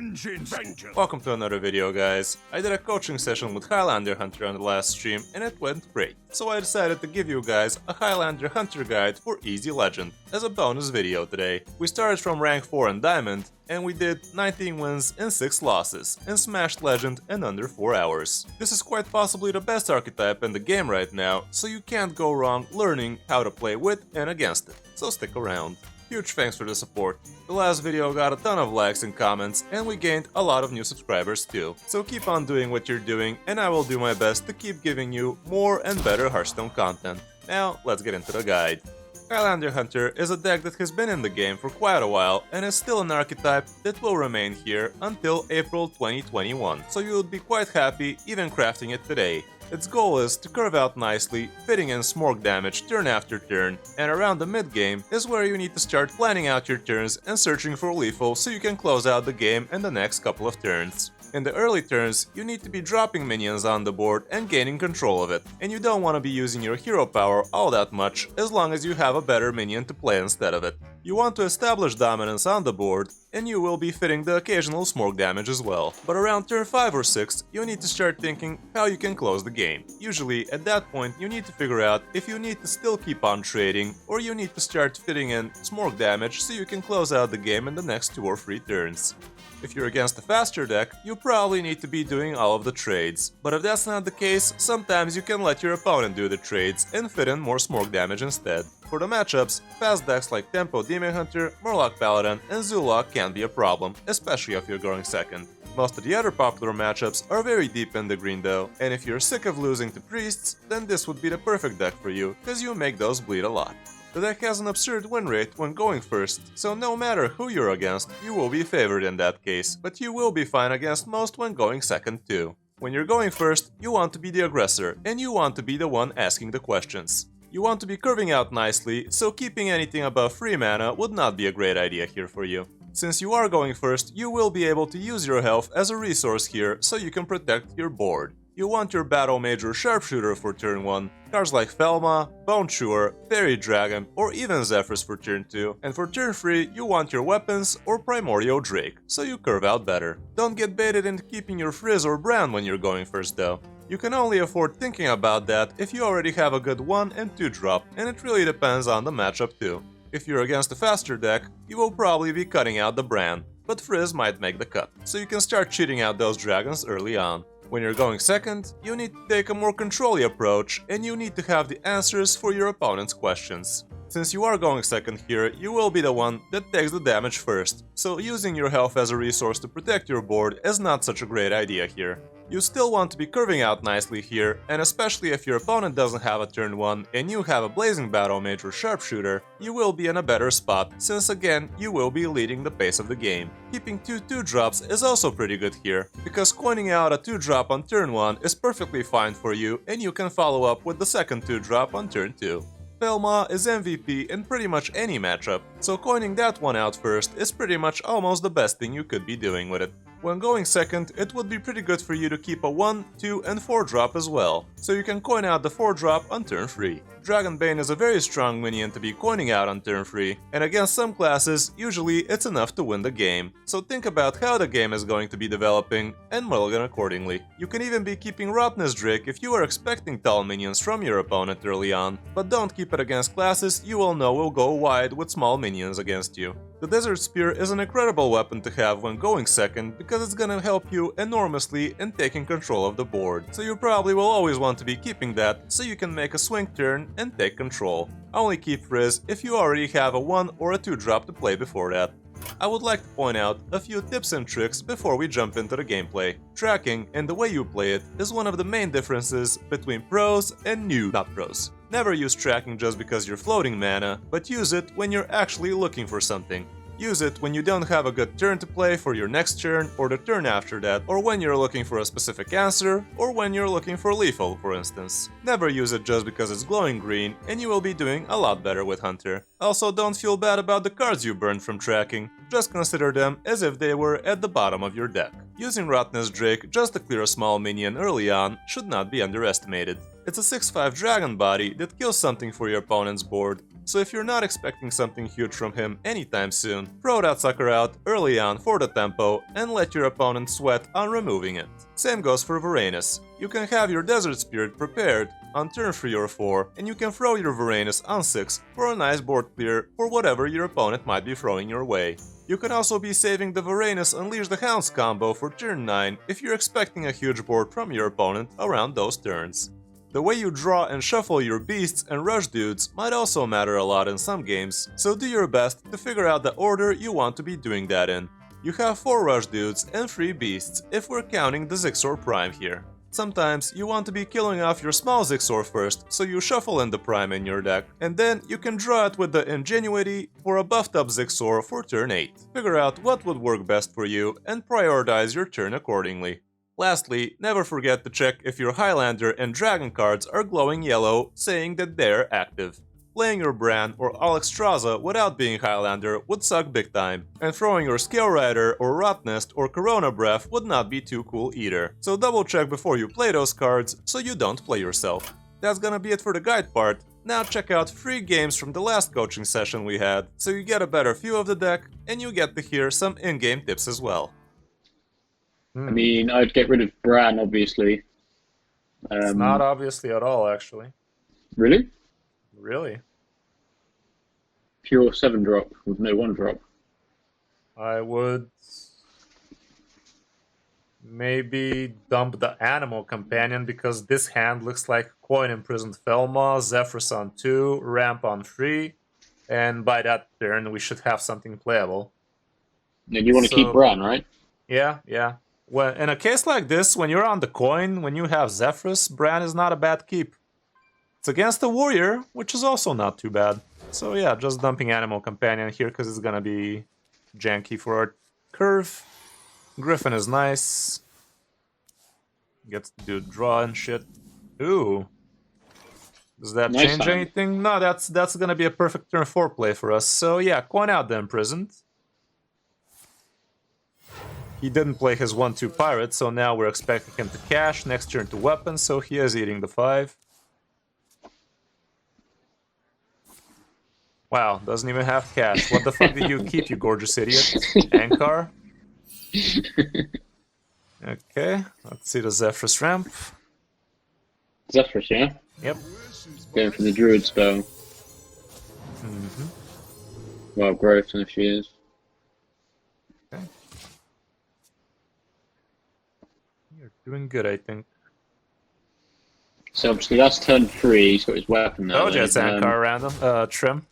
Vengeance! Welcome to another video, guys. I did a coaching session with Highlander Hunter on the last stream and it went great. So I decided to give you guys a Highlander Hunter guide for Easy Legend as a bonus video today. We started from rank 4 in Diamond and we did 19 wins and 6 losses and smashed Legend in under 4 hours. This is quite possibly the best archetype in the game right now, so you can't go wrong learning how to play with and against it. So stick around. Huge thanks for the support. The last video got a ton of likes and comments and we gained a lot of new subscribers too. So keep on doing what you're doing and I will do my best to keep giving you more and better Hearthstone content. Now let's get into the guide. Highlander Hunter is a deck that has been in the game for quite a while and is still an archetype that will remain here until April 2021, so you would be quite happy even crafting it today. Its goal is to curve out nicely, fitting in smorg damage turn after turn, and around the mid game is where you need to start planning out your turns and searching for lethal so you can close out the game in the next couple of turns. In the early turns, you need to be dropping minions on the board and gaining control of it, and you don't want to be using your hero power all that much as long as you have a better minion to play instead of it. You want to establish dominance on the board, and you will be fitting the occasional smorg damage as well. But around turn 5 or 6, you need to start thinking how you can close the game. Usually, at that point, you need to figure out if you need to still keep on trading, or you need to start fitting in smorg damage so you can close out the game in the next 2 or 3 turns. If you're against a faster deck, you probably need to be doing all of the trades. But if that's not the case, sometimes you can let your opponent do the trades and fit in more smorg damage instead. For the matchups, fast decks like Tempo Demon Hunter, Murloc Paladin, and Zulok can be a problem, especially if you're going second. Most of the other popular matchups are very deep in the green though, and if you're sick of losing to priests, then this would be the perfect deck for you, cause you make those bleed a lot. The deck has an absurd win rate when going first, so no matter who you're against, you will be favored in that case, but you will be fine against most when going second too. When you're going first, you want to be the aggressor, and you want to be the one asking the questions. You want to be curving out nicely, so keeping anything above 3 mana would not be a great idea here for you. Since you are going first, you will be able to use your health as a resource here so you can protect your board. You want your Battle Mage or Sharpshooter for turn 1, cards like Thelma, Bone Chewer, Fairy Dragon, or even Zephyrs for turn 2, and for turn 3 you want your weapons or Primordial Drake, so you curve out better. Don't get baited into keeping your Frizz or Brand when you're going first though. You can only afford thinking about that if you already have a good 1 and 2 drop, and it really depends on the matchup too. If you're against a faster deck, you will probably be cutting out the Brand, but Frizz might make the cut, so you can start cheating out those dragons early on. When you're going second, you need to take a more control-y approach and you need to have the answers for your opponent's questions. Since you are going second here, you will be the one that takes the damage first, so using your health as a resource to protect your board is not such a great idea here. You still want to be curving out nicely here, and especially if your opponent doesn't have a turn 1 and you have a Blazing Battle Mage or Sharpshooter, you will be in a better spot, since again, you will be leading the pace of the game. Keeping 2 2-drops is also pretty good here, because coining out a 2-drop on turn 1 is perfectly fine for you and you can follow up with the second 2-drop on turn 2. Thelma is MVP in pretty much any matchup, so coining that one out first is pretty much almost the best thing you could be doing with it. When going second, it would be pretty good for you to keep a 1, 2 and 4 drop as well, so you can coin out the 4 drop on turn 3. Dragonbane is a very strong minion to be coining out on turn 3, and against some classes, usually it's enough to win the game. So think about how the game is going to be developing and mulligan accordingly. You can even be keeping Rottnest Drake if you are expecting tall minions from your opponent early on, but don't keep it against classes you all know will go wide with small minions against you. The Desert Spear is an incredible weapon to have when going second because it's gonna help you enormously in taking control of the board, so you probably will always want to be keeping that so you can make a swing turn and take control. Only keep Frizz if you already have a 1 or a 2 drop to play before that. I would like to point out a few tips and tricks before we jump into the gameplay. Tracking and the way you play it is one of the main differences between pros and not pros. Never use tracking just because you're floating mana, but use it when you're actually looking for something. Use it when you don't have a good turn to play for your next turn or the turn after that, or when you're looking for a specific answer, or when you're looking for lethal, for instance. Never use it just because it's glowing green, and you will be doing a lot better with Hunter. Also, don't feel bad about the cards you burned from tracking, just consider them as if they were at the bottom of your deck. Using Rottnest Drake just to clear a small minion early on should not be underestimated. It's a 6/5 dragon body that kills something for your opponent's board, so if you're not expecting something huge from him anytime soon, throw that sucker out early on for the tempo and let your opponent sweat on removing it. Same goes for Varanus. You can have your Desert Spirit prepared on turn 3 or 4, and you can throw your Varanus on 6 for a nice board clear for whatever your opponent might be throwing your way. You can also be saving the Varanus Unleash the Hounds combo for turn 9 if you're expecting a huge board from your opponent around those turns. The way you draw and shuffle your beasts and rush dudes might also matter a lot in some games, so do your best to figure out the order you want to be doing that in. You have 4 rush dudes and 3 beasts if we're counting the Zixor Prime here. Sometimes you want to be killing off your small Zixor first, so you shuffle in the Prime in your deck, and then you can draw it with the Ingenuity for a buffed up Zixor for turn 8. Figure out what would work best for you and prioritize your turn accordingly. Lastly, never forget to check if your Highlander and Dragon cards are glowing yellow, saying that they're active. Playing your Bran or Alexstrasza without being Highlander would suck big time, and throwing your Scale Rider or Rotnest or Corona Breath would not be too cool either. So double check before you play those cards so you don't play yourself. That's gonna be it for the guide part. Now check out 3 games from the last coaching session we had, so you get a better view of the deck and you get to hear some in-game tips as well. I mean, I'd get rid of Bran, obviously. It's not obviously at all, actually. Really? Really? Pure 7-drop with no 1-drop. I would maybe dump the Animal Companion because this hand looks like Coin Imprisoned Felmaw, Zephyrus on 2, Ramp on 3, and by that turn we should have something playable. And you want to keep Bran, right? Yeah. Well, in a case like this, when you're on the coin, when you have Zephyrus, Bran is not a bad keep. It's against the Warrior, which is also not too bad. So yeah, just dumping Animal Companion here because it's gonna be janky for our curve. Griffin is nice. Gets to do draw and shit. Ooh. Does that change anything? No, that's gonna be a perfect turn 4 play for us. So yeah, coin out the Imprisoned. He didn't play his 1-2 pirate, so now we're expecting him to cash, next turn to weapon, so he is eating the 5. Wow, doesn't even have cash. What the fuck did you keep, you gorgeous idiot? Ankar? Okay, let's see the Zephyrus ramp. Zephyrus, yeah? Yep. Going for the Druid spell. Well, growth, if she is. Okay. You're doing good, I think. So obviously that's turn 3, he's got his weapon now. Oh, just Ankar random. Trim.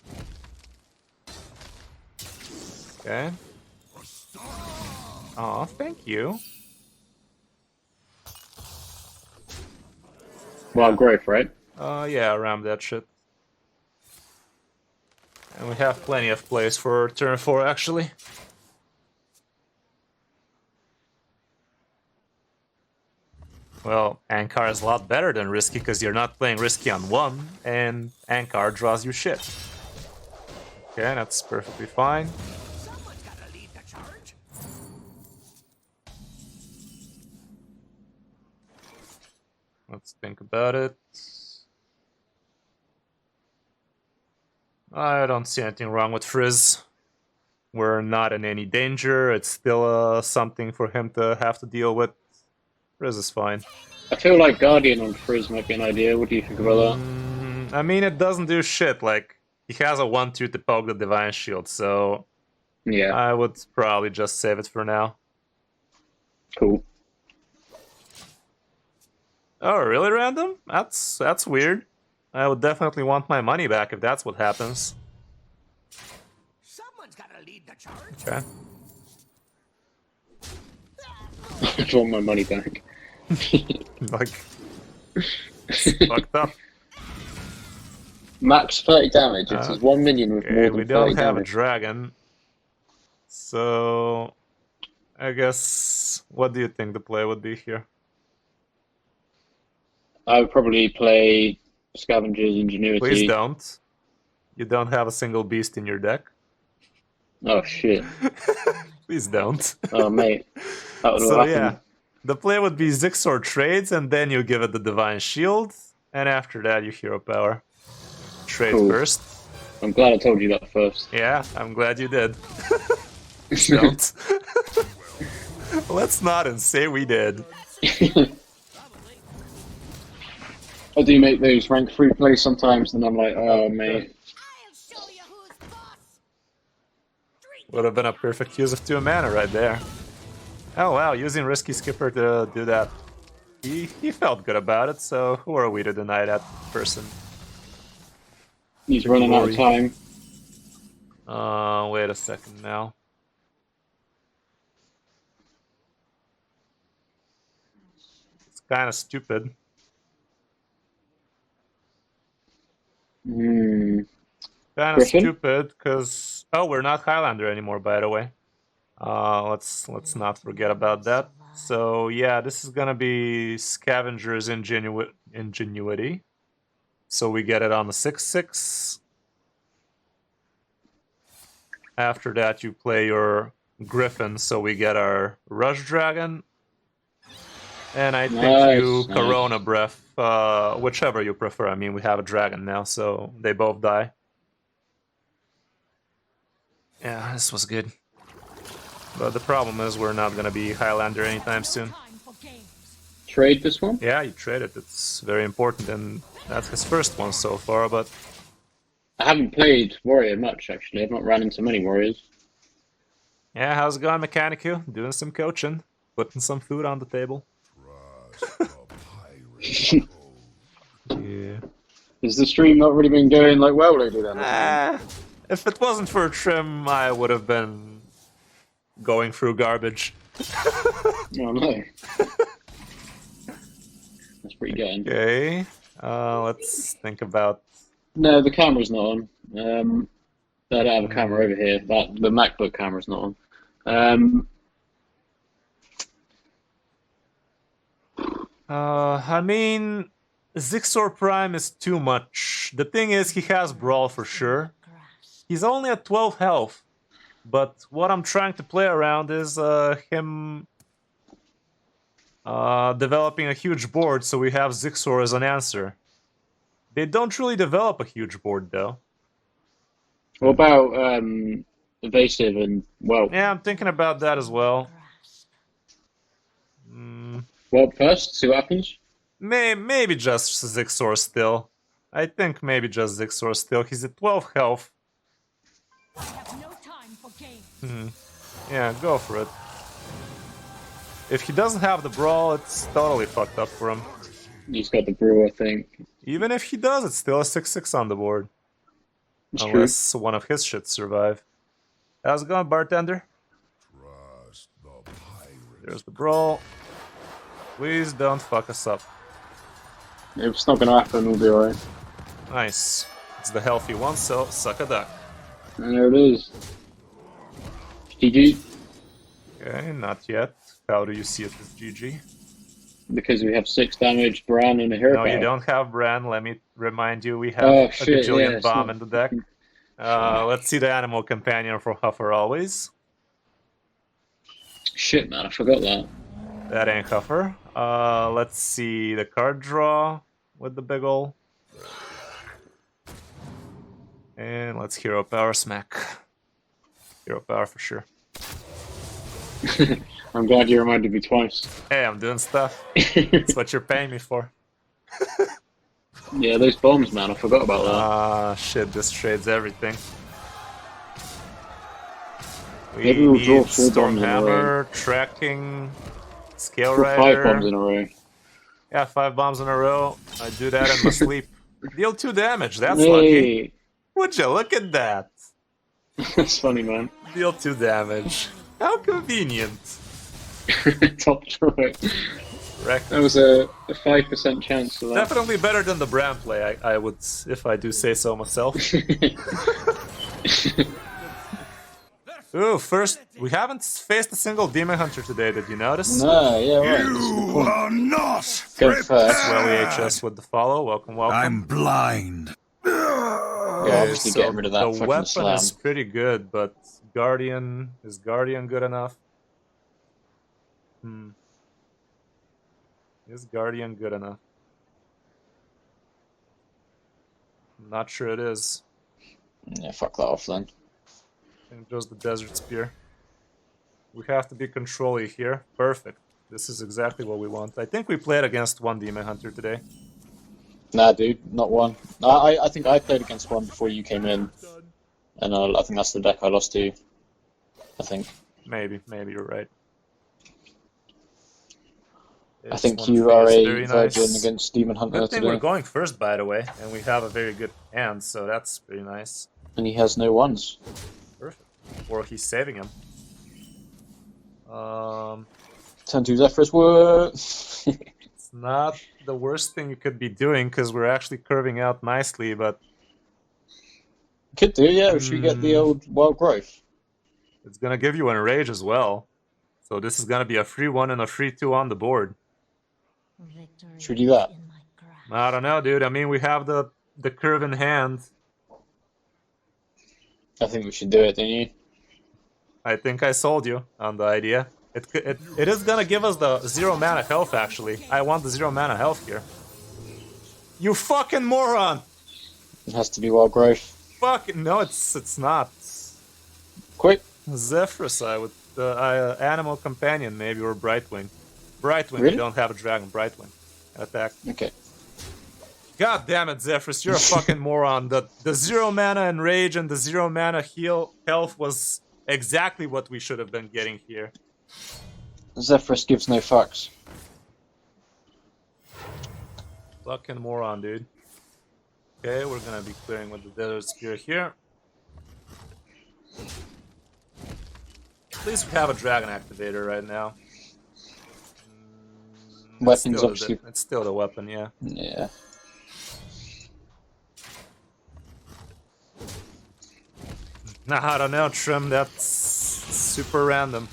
Okay. Aw, thank you. Well, growth, right? Yeah, ram that shit. And we have plenty of plays for turn 4, actually. Well, Ankar is a lot better than Risky because you're not playing Risky on 1, and Ankar draws you shit. Okay, that's perfectly fine. Let's think about it. I don't see anything wrong with Frizz. We're not in any danger. It's still something for him to have to deal with. Frizz is fine. I feel like Guardian on Frizz might be an idea. What do you think about that? I mean, it doesn't do shit. Like, he has a 1-2 to poke the Divine Shield, so yeah, I would probably just save it for now. Cool. Oh, really random? That's weird. I would definitely want my money back if that's what happens. Someone's gotta lead the charge. Okay. I just want my money back. Like, fucked up. Max 30 damage. It's 1 minion with more than we 30 don't have damage. a dragon. So, I guess, what do you think the play would be here? I would probably play Scavenger's Ingenuity. Please don't. You don't have a single beast in your deck. Oh shit. Please don't. Oh mate. That would So happen. yeah, the play would be Zixor trades, and then you give it the Divine Shield, and after that you hero power. Trade Cool. first. I'm glad I told you that first. Yeah, I'm glad you did. Don't. Let's not and say we did. I do make those rank 3 plays sometimes, and I'm like, oh, mate. Would have been a perfect use of 2 mana right there. Oh wow, using Risky Skipper to do that. He felt good about it, so who are we to deny that person? He's running out of time. Wait a second now. It's kind of stupid. Kind of stupid, because... Oh, we're not Highlander anymore, by the way. Let's not forget about that. So, yeah, this is gonna be Scavenger's Ingenuity. So we get it on the 6/6. After that, you play your Griffin, so we get our Rush Dragon. And I think you Corona Breath, whichever you prefer. I mean, we have a dragon now, so they both die. Yeah, this was good. But the problem is we're not going to be Highlander anytime soon. Trade this one? Yeah, you trade it. It's very important, and that's his first one so far, but... I haven't played Warrior much, actually. I've not ran into many Warriors. Yeah, how's it going, Mechanicu? Doing some coaching. Putting some food on the table. Yeah. Has the stream not really been going like well lately then? If it wasn't for Trim, I would have been going through garbage. Oh no. That's pretty good. Okay, let's think about... No, the camera's not on. I don't have a camera over here. The MacBook camera's not on. I mean, Zixor Prime is too much. The thing is, he has Brawl for sure. He's only at 12 health. But what I'm trying to play around is him developing a huge board, so we have Zixor as an answer. They don't really develop a huge board, though. What about Evasive and, well... Yeah, I'm thinking about that as well. Well, first, see what happens. Maybe just Zixor still. I think maybe just Zixor still. He's at 12 health. Yeah, go for it. If he doesn't have the Brawl, it's totally fucked up for him. He's got the Brew, I think. Even if he does, it's still a 6/6 on the board. It's Unless true. one of his shits survive. How's it going, bartender? There's the Brawl. Please don't fuck us up. If it's not gonna happen, we'll be alright. Nice. It's the healthy one, so suck a duck. And there it is. GG. Okay, not yet. How do you see it as GG? Because we have 6 damage, Bran, and a hero. No, you don't have Bran. Let me remind you, we have Oh, a shit, Gajillion yeah, Bomb in the deck. Let's see the Animal Companion for Huffer always. Shit, man, I forgot that. That ain't Huffer. Let's see the card draw with the big ol'. And let's Hero Power Smack. Hero Power for sure. I'm glad you reminded me twice. Hey, I'm doing stuff. That's what you're paying me for. Yeah, those bombs, man, I forgot about that. Ah, shit, this trades everything. We Maybe we'll draw need 4 bombs in a row. Stormhammer, Tracking, Scale Draw Rider. 5 bombs in a row. Yeah, 5 bombs in a row. I do that in my sleep. Deal 2 damage, that's Hey. lucky. Would you look at that? That's funny, man. Deal 2 damage. How convenient. Top draw. Wrecked. That was a 5% chance for that. Definitely better than the Bram play, I would, if I do say so myself. Ooh, first, we haven't faced a single Demon Hunter today, did you notice? No, yeah, right. You are not Go first. Swelly HS with the follow, welcome, welcome. I'm blind. Yeah, obviously So get rid of that the fucking weapon slam. is pretty good, but Guardian, is Guardian good enough? Is Guardian good enough? I'm not sure it is. Yeah, fuck that off then. And just the Desert Spear. We have to be control-y here. Perfect. This is exactly what we want. I think we played against one Demon Hunter today. Nah, dude, not one. I think I played against one before you came in, and I think that's the deck I lost to. I think. Maybe you're right. I think you are a virgin against Demon Hunter Good thing today. we're going first, by the way, and we have a very good hand, so that's pretty nice. And he has no ones. Perfect. Or he's saving him. Turn to Zephyrus, what? It's not the worst thing you could be doing, because we're actually curving out nicely, but... Could do, yeah. Should we get the old Wild Growth? It's gonna give you Enrage as well. So this is gonna be a free 1 and a free 2 on the board. Should we do that? I don't know, dude. I mean, we have the curve in hand. I think we should do it, don't you? I think I sold you on the idea. It is gonna give us the 0 mana health, actually. I want the 0 mana health here. You fucking moron! It has to be Wild Growth. Fuck, no, it's not. Quick! Zephyrus, I would... Animal Companion, maybe, or Brightwing. Brightwing, Really? we don't have a dragon. Brightwing. Attack. Okay. God damn it, Zephyrus, you're a fucking moron. The 0 mana Enrage and the 0 mana health was exactly what we should have been getting here. Zephyrus gives no fucks. Fucking moron, dude. Okay, we're gonna be clearing with the Desert Spear here. At least we have a Dragon Activator right now. Weapons, obviously. It's still the weapon, yeah. Yeah. Nah, I don't know, Trim, that's super random.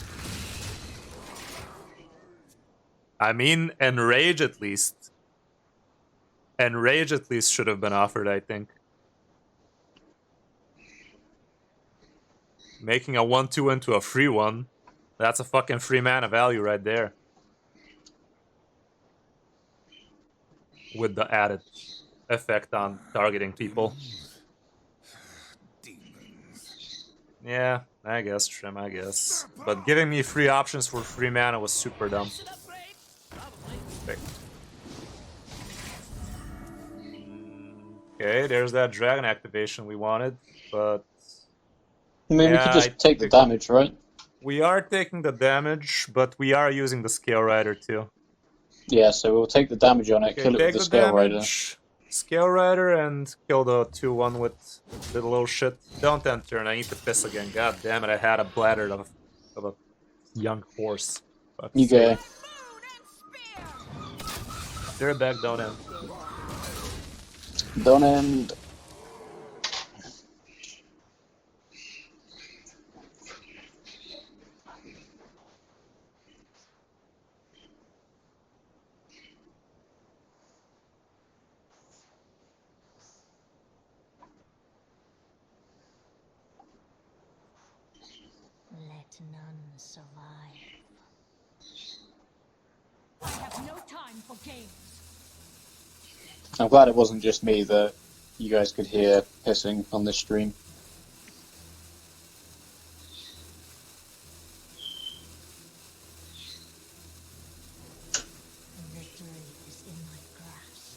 I mean, Enrage at least. Enrage at least should have been offered, I think. Making a 1/2 into a free 1. That's a fucking free mana value right there. With the added effect on targeting people. Yeah, I guess, Trim, I guess. But giving me free options for free mana was super dumb. Okay, there's that dragon activation we wanted, but... I mean, yeah, we could just take the damage, right? We are taking the damage, but we are using the Scale Rider too. Yeah, so we'll take the damage on it, Okay, kill it with the Scale Rider. Scale Rider and kill the 2/1 with the little shit. Don't end turn, I need to piss again. God damn it, I had a bladder of a young horse. Fuck You go. They're back, don't end. Don't end. Let none survive. I have no time for games. I'm glad it wasn't just me that you guys could hear pissing on this stream. Victory is in my grasp.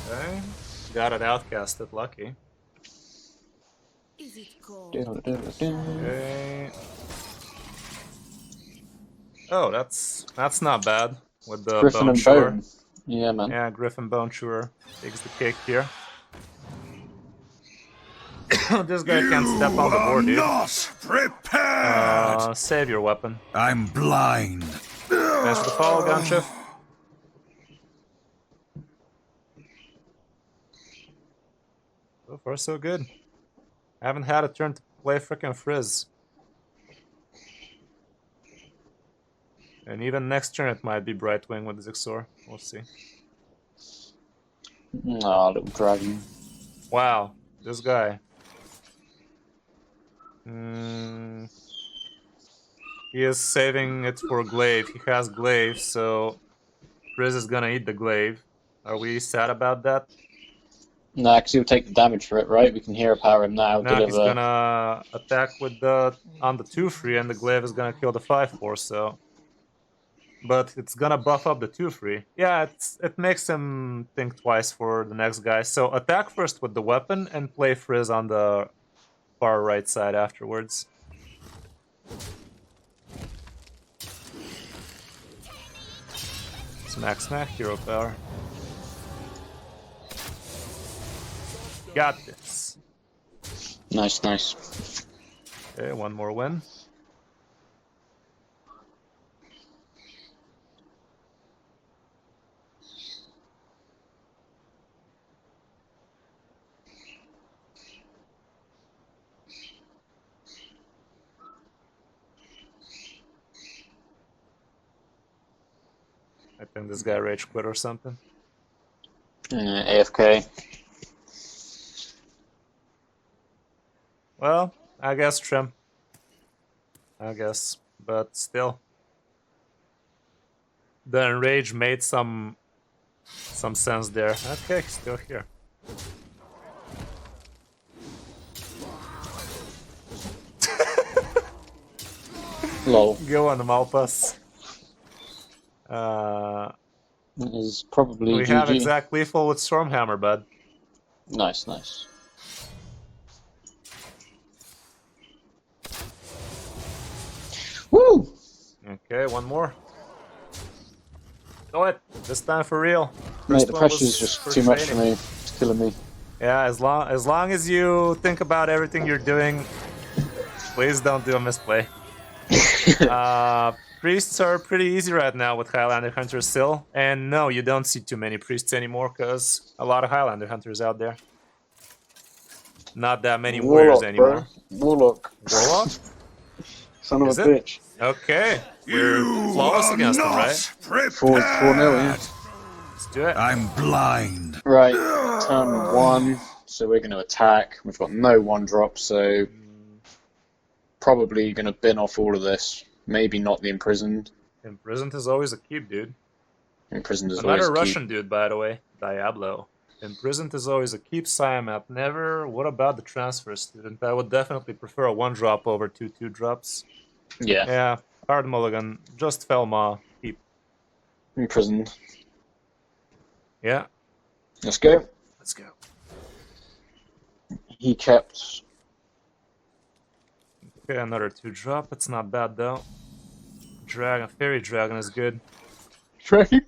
Okay. Got it outcasted, lucky. Is it cold? Okay. Oh, that's not bad. With the Griffin Bone and Chewer. Bone. Yeah, man. Yeah, Griffin Bone Chewer takes the cake here. This guy can't step on the board, dude. Not prepared. Save your weapon. I'm blind. Thanks for the follow, Gunchief. So far, so good. I haven't had a turn to play frickin' Frizz. And even next turn it might be Brightwing with Zixor. We'll see. Aw, little dragon. Wow. This guy. He is saving it for glaive. He has glaive, so Kris is gonna eat the glaive. Are we sad about that? Nah, because he'll take the damage for it, right? We can hero power him now, No, he's deliver. gonna attack with the on the 2-3, and the glaive is gonna kill the 5-4. So, but it's gonna buff up the 2-3. Yeah, it makes him think twice for the next guy. So attack first with the weapon and play Frizz on the far right side afterwards. Smack, smack, hero power. Got this. Nice, nice. Okay, one more win. I think this guy rage quit or something. AFK. Well, I guess trim. I guess, but still. The enrage made some sense there. Okay, still here. Lol. Go on the Malpas. It is probably We GG. have exact lethal with Stormhammer, bud. Nice, nice. Woo! Okay, one more. Do it. This time for real. Mate, First the one pressure was is just for too much for training. me. It's killing me. Yeah, as long as you think about everything you're doing, please don't do a misplay. Priests are pretty easy right now with Highlander Hunters still. And no, you don't see too many priests anymore because a lot of Highlander Hunters out there. Not that many warriors anymore. Bro. Warlock. Warlock? Son of Is a it? bitch. Okay. We're flawless against them, right? 4-0, yeah. Let's do it. I'm blind. Right, turn 1, so we're going to attack. We've got no 1-drop, so probably going to bin off all of this. Maybe not the Imprisoned. Imprisoned is always a keep, dude. Imprisoned is Another always key. Russian dude, by the way. Diablo. Imprisoned is always a keep, Siamat never. What about the transfer student? I would definitely prefer a 1-drop over 2 2-drops. Yeah, Yeah, hard mulligan. Just Felma. Keep. Imprisoned. Yeah, Let's go. let's go. He kept... Okay, another 2-drop. It's not bad, though. Dragon. Fairy Dragon is good. Dragon?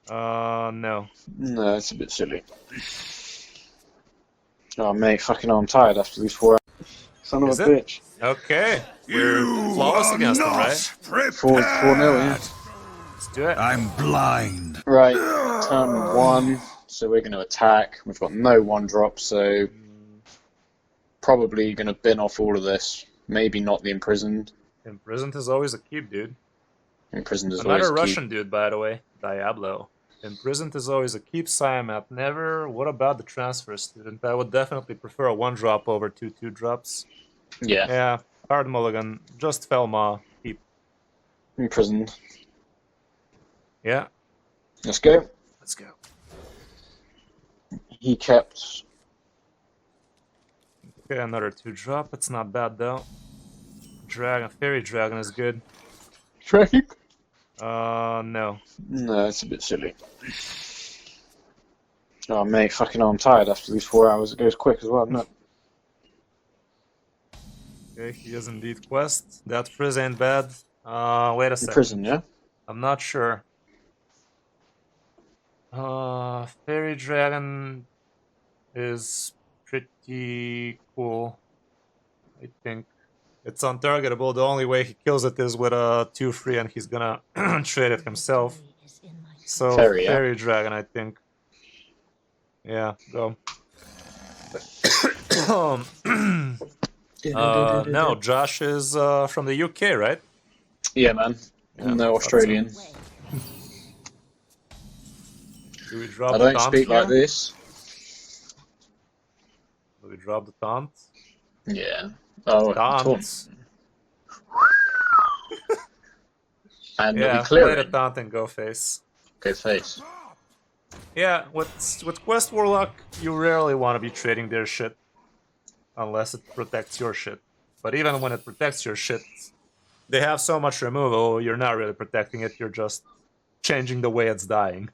No. No, it's a bit silly. Oh, mate, fucking I'm tired after these 4 hours. Son of Is a it? bitch. Okay. We're flawless against them, right? 4-0, yeah. Let's do it. I'm blind. Right, turn 1, so we're going to attack. We've got no 1-drop, so probably going to bin off all of this. Maybe not the Imprisoned. Imprisoned is always a keep, dude. Imprisoned is Another always key. Russian dude, by the way. Diablo. Imprisoned is always a keep, Siamat never. What about the transfer student? I would definitely prefer a 1-drop over 2 2-drops. Yeah, Yeah, hard mulligan. Just Felma. Keep. Imprisoned. Yeah, Let's go. let's go. He kept... Okay, another 2-drop. It's not bad, though. Dragon. Fairy Dragon is good. Dragon? No. No, it's a bit silly. Oh, mate, fucking I'm tired after these 4 hours. It goes quick as well, doesn't it? Okay, he is indeed quest. That Frizz ain't bad. Wait a second. Prison, yeah? I'm not sure. Fairy Dragon is pretty cool. I think it's untargetable. The only way he kills it is with a 2-3, and he's gonna trade it himself. Is in my So Fairy, yeah. Fairy Dragon, I think. Yeah, go. No, Josh is from the UK, right? Yeah, man. Yeah, No Australian. way. Do we drop I the don't Dom speak here? like this. Do we drop the taunt? Yeah. Oh, Taunt. And Yeah, are we play the clearing? taunt and go face. Go face. Yeah, with Quest Warlock, you rarely want to be trading their shit. Unless it protects your shit. But even when it protects your shit, they have so much removal, you're not really protecting it, you're just changing the way it's dying.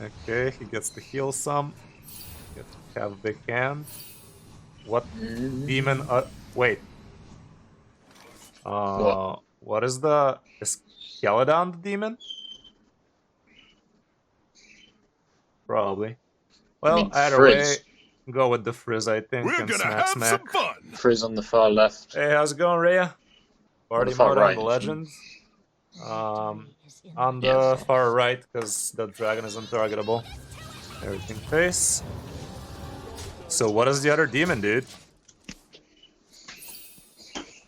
Okay, he gets to heal some. Gets to have a big hand. What demon? Wait. What is the... Is Skeledon the demon? Probably. Well, mean, either Frizz. way, go with the Frizz, I think, We're and gonna smack have smack. some fun. Frizz on the far left. Hey, how's it going, Rhea? Party far mode right, on the actually. Legends. Victory is in On my the Yeah. far right, because the dragon is untargetable. Everything face. So what is the other demon, dude?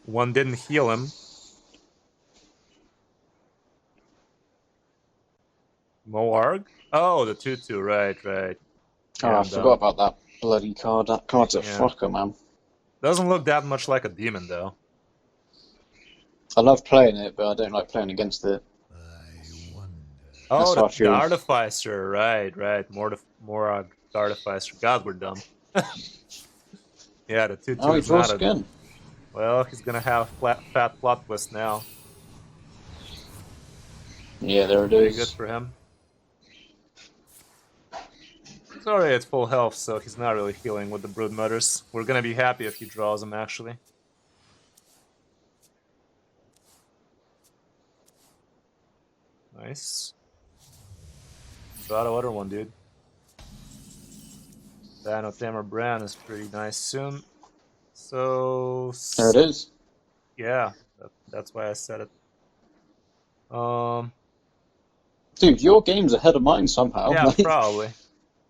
One didn't heal him. Moarg? Oh, the 2/2, right. Oh, I And, forgot about that bloody card. That card's a Yeah. fucker, man. Doesn't look that much like a demon, though. I love playing it, but I don't like playing against it. Oh, That's how I the feel. Artificer, right. More Artificer. God, we're dumb. Yeah, the 2/2 Oh, he is draws not a... again. Well, he's gonna have fat plot twist now. Yeah, there it Pretty good is. for him. He's already at full health, so he's not really healing with the Brood Mothers. We're gonna be happy if he draws them, actually. Nice. Got a other one, dude. Dino Tamer Bran is pretty nice soon. So... There it is. Yeah, that's why I said it. Dude, your game's ahead of mine somehow. Yeah, Like, probably.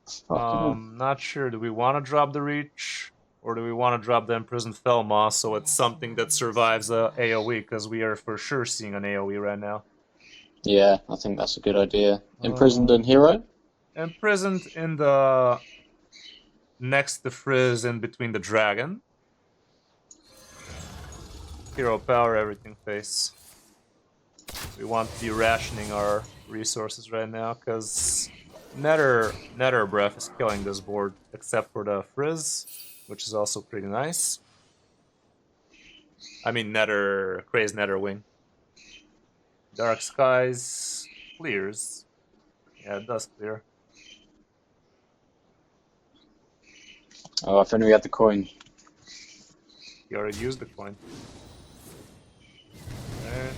fucking hell. Not sure. Do we want to drop the Reach? Or do we want to drop the Imprisoned Felmoss so it's something that survives a AoE? Because we are for sure seeing an AoE right now. Yeah, I think that's a good idea. Imprisoned and Hero? Imprisoned in the... Next to Frizz in between the Dragon. Hero power, everything face. We want to be rationing our resources right now, because Nether Breath is killing this board, except for the Frizz, which is also pretty nice. I mean Crazed Nether Wing. Dark Skies clears. Yeah, it does clear. Oh, if only we had the coin. You already used the coin. Okay.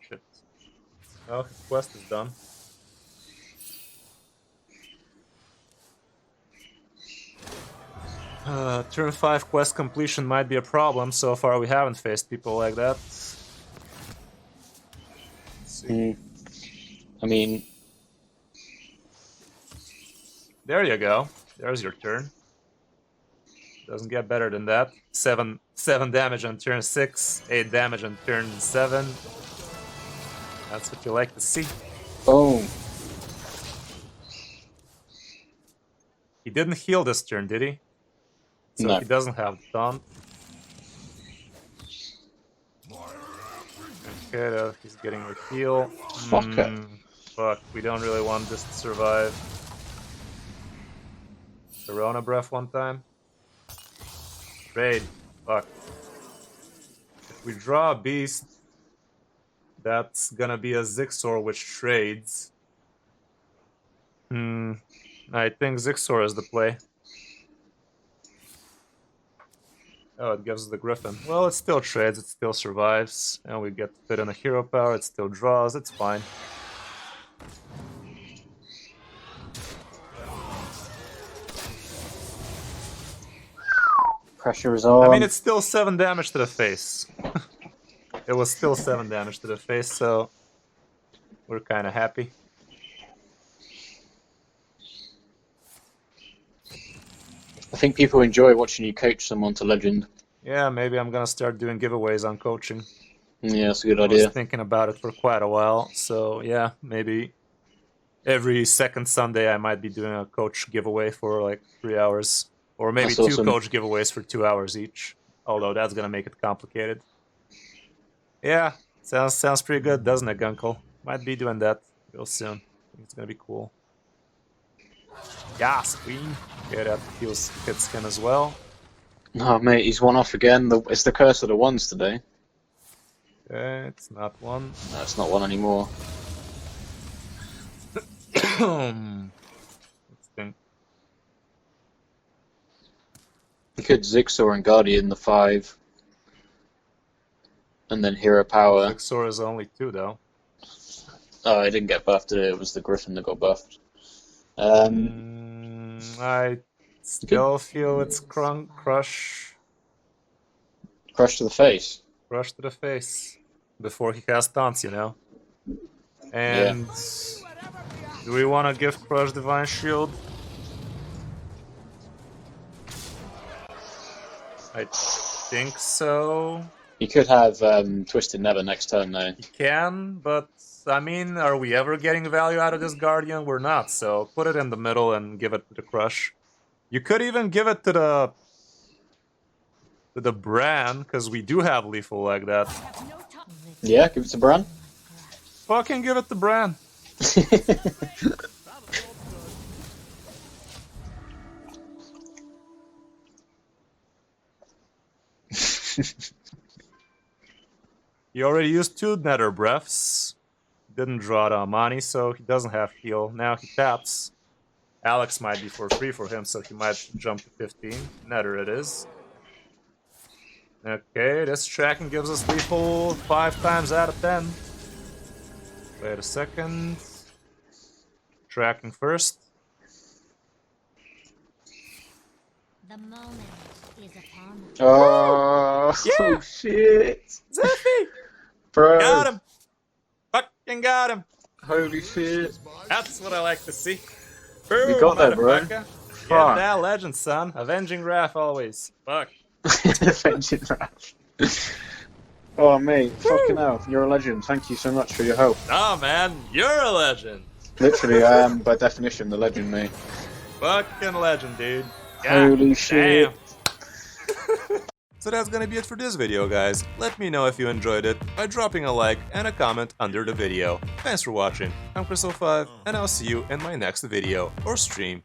Shit. Oh, his quest is done. Turn 5 quest completion might be a problem. So far we haven't faced people like that. Let's see. I mean, There you go. There's your turn. Doesn't get better than that. 7 damage on turn 6, 8 damage on turn 7. That's what you like to see. boom. He didn't heal this turn, did he? So No. he doesn't have the taunt. Okay, he's getting a heal. Fucker. Fuck, we don't really want this to survive. Corona Breath one time. Trade. Fuck. If we draw a beast, that's gonna be a Zixor which trades. I think Zixor is the play. Oh, it gives the Griffin. Well, it still trades, it still survives. And we get to fit in a hero power, it still draws, it's fine. Pressure is on. I mean, it's still 7 damage to the face. It was still 7 damage to the face, so we're kind of happy. I think people enjoy watching you coach someone to legend. Yeah, maybe I'm gonna start doing giveaways on coaching. Yeah, that's a good I was idea. thinking about it for quite a while, so yeah, maybe every second Sunday I might be doing a coach giveaway for like 3 hours, or maybe That's 2 awesome. coach giveaways for 2 hours each. Although that's gonna make it complicated. Yeah, sounds pretty good, doesn't it, Gunkle? Might be doing that real soon. I think it's gonna be cool. Yes, Queen. Yeah, that heals hit skin as well. Oh, mate, he's one off again. It's the curse of the ones today. Okay, it's not one. No, it's not one anymore. Let's think. You could Zigsaw and Guardian the 5. And then Hero Power. Zigsaw is only 2 though. Oh, I didn't get buffed today. It was the Griffin that got buffed. I still feel it's crush. Crush to the face. Crush to the face. Before he casts taunts, you know? And do we want to give Crush Divine Shield? I think so. You could have Twisted Nether next turn, though. You can, but I mean, are we ever getting value out of this Guardian? We're not, so put it in the middle and give it to the Crush. You could even give it to the Bran, because we do have lethal like that. Yeah, give it to Bran. Fucking give it to Bran. He already used 2 Nether Breaths. Didn't draw the Amani, so he doesn't have heal. Now he taps. Alex might be for free for him, so he might jump to 15. Nether it is. Okay, this tracking gives us lethal 5 times out of 10. Wait a second. Tracking first. The moment is upon us. Oh, Yeah. shit. Zeffy! Bro. Got him! Fucking got him! Holy shit. That's what I like to see. You got that, bro. Motherfucker. Get Fuck. that legend, son. Avenging Wrath always. Fuck. Avenging Wrath. Oh, mate. Fucking hell. You're a legend. Thank you so much for your help. Oh man, you're a legend. Literally, I am, by definition, the legend, mate. Fucking legend, dude. God Holy shit. damn. So that's gonna be it for this video, guys. Let me know if you enjoyed it by dropping a like and a comment under the video. Thanks for watching. I'm Kris05, and I'll see you in my next video or stream.